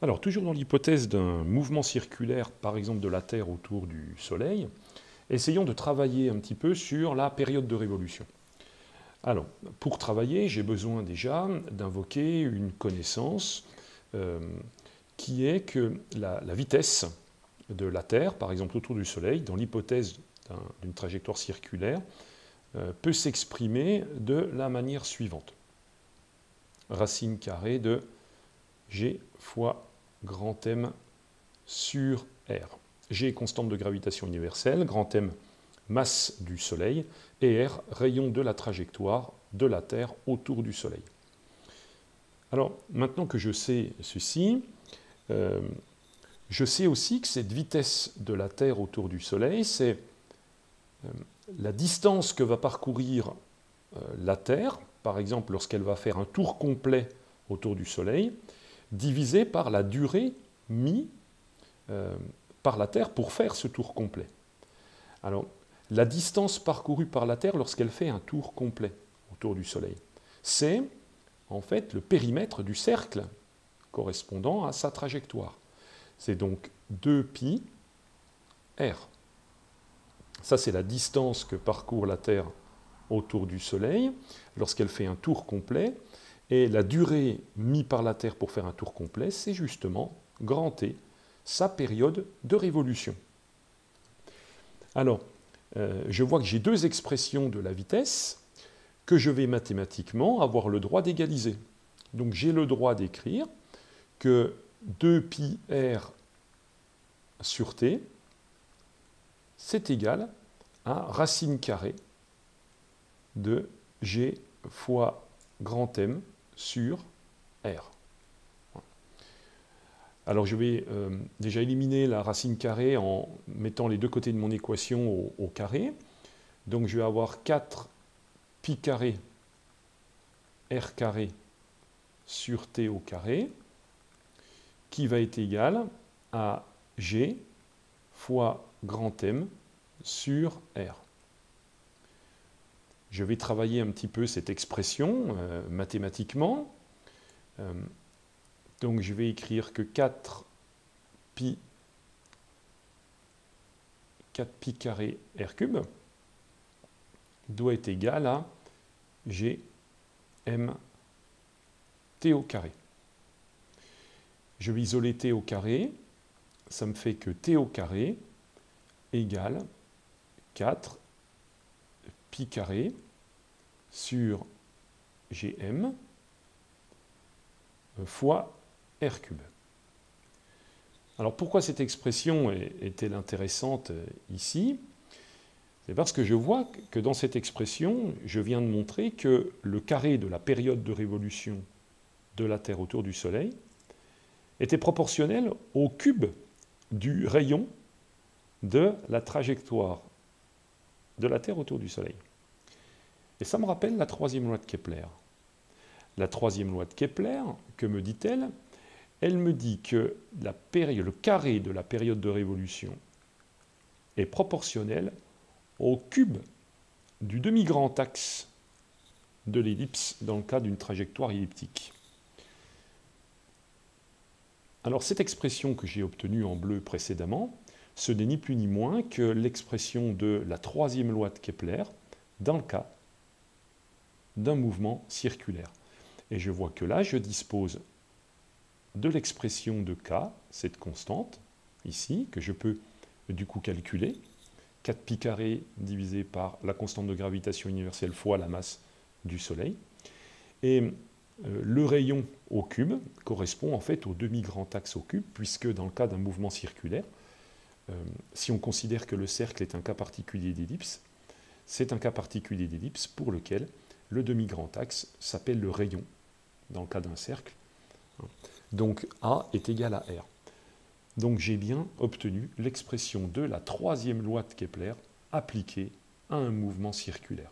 Alors, toujours dans l'hypothèse d'un mouvement circulaire, par exemple de la Terre autour du Soleil, essayons de travailler un petit peu sur la période de révolution. Alors, pour travailler, j'ai besoin déjà d'invoquer une connaissance qui est que la vitesse de la Terre, par exemple autour du Soleil, dans l'hypothèse d'une trajectoire circulaire, peut s'exprimer de la manière suivante. Racine carrée de G fois grand M sur R. G est constante de gravitation universelle, grand M masse du Soleil, et R rayon de la trajectoire de la Terre autour du Soleil. Alors, maintenant que je sais ceci, je sais aussi que cette vitesse de la Terre autour du Soleil, c'est la distance que va parcourir la Terre, par exemple lorsqu'elle va faire un tour complet autour du Soleil, divisé par la durée mise par la Terre pour faire ce tour complet. Alors, la distance parcourue par la Terre lorsqu'elle fait un tour complet autour du Soleil, c'est en fait le périmètre du cercle correspondant à sa trajectoire. C'est donc 2πr. Ça, c'est la distance que parcourt la Terre autour du Soleil lorsqu'elle fait un tour complet. Et la durée mise par la Terre pour faire un tour complet, c'est justement grand T, sa période de révolution. Alors, je vois que j'ai deux expressions de la vitesse que je vais mathématiquement avoir le droit d'égaliser. Donc j'ai le droit d'écrire que 2πr sur T, c'est égal à racine carrée de G fois grand M sur R. Alors je vais déjà éliminer la racine carrée en mettant les deux côtés de mon équation au carré. Donc je vais avoir 4 pi carré R carré sur T au carré qui va être égal à G fois grand M sur R. Je vais travailler un petit peu cette expression mathématiquement. Donc je vais écrire que 4pi carré R cube doit être égal à G M T au carré. Je vais isoler T au carré, ça me fait que T au carré égale 4 pi carré sur Gm fois R cube. Alors pourquoi cette expression est-elle intéressante ici? C'est parce que je vois que dans cette expression, je viens de montrer que le carré de la période de révolution de la Terre autour du Soleil était proportionnel au cube du rayon de la trajectoire de la Terre autour du Soleil. Et ça me rappelle la troisième loi de Kepler. La troisième loi de Kepler, que me dit-elle? Elle me dit que le carré de la période de révolution est proportionnel au cube du demi-grand axe de l'ellipse dans le cas d'une trajectoire elliptique. Alors cette expression que j'ai obtenue en bleu précédemment, ce n'est ni plus ni moins que l'expression de la troisième loi de Kepler dans le cas d'un mouvement circulaire. Et je vois que là, je dispose de l'expression de K, cette constante, ici, que je peux du coup calculer, 4pi carré divisé par la constante de gravitation universelle fois la masse du Soleil. Et le rayon au cube correspond en fait au demi-grand axe au cube, puisque dans le cas d'un mouvement circulaire, si on considère que le cercle est un cas particulier d'ellipse, c'est un cas particulier d'ellipse pour lequel le demi-grand axe s'appelle le rayon, dans le cas d'un cercle. Donc A est égal à R. Donc j'ai bien obtenu l'expression de la troisième loi de Kepler appliquée à un mouvement circulaire.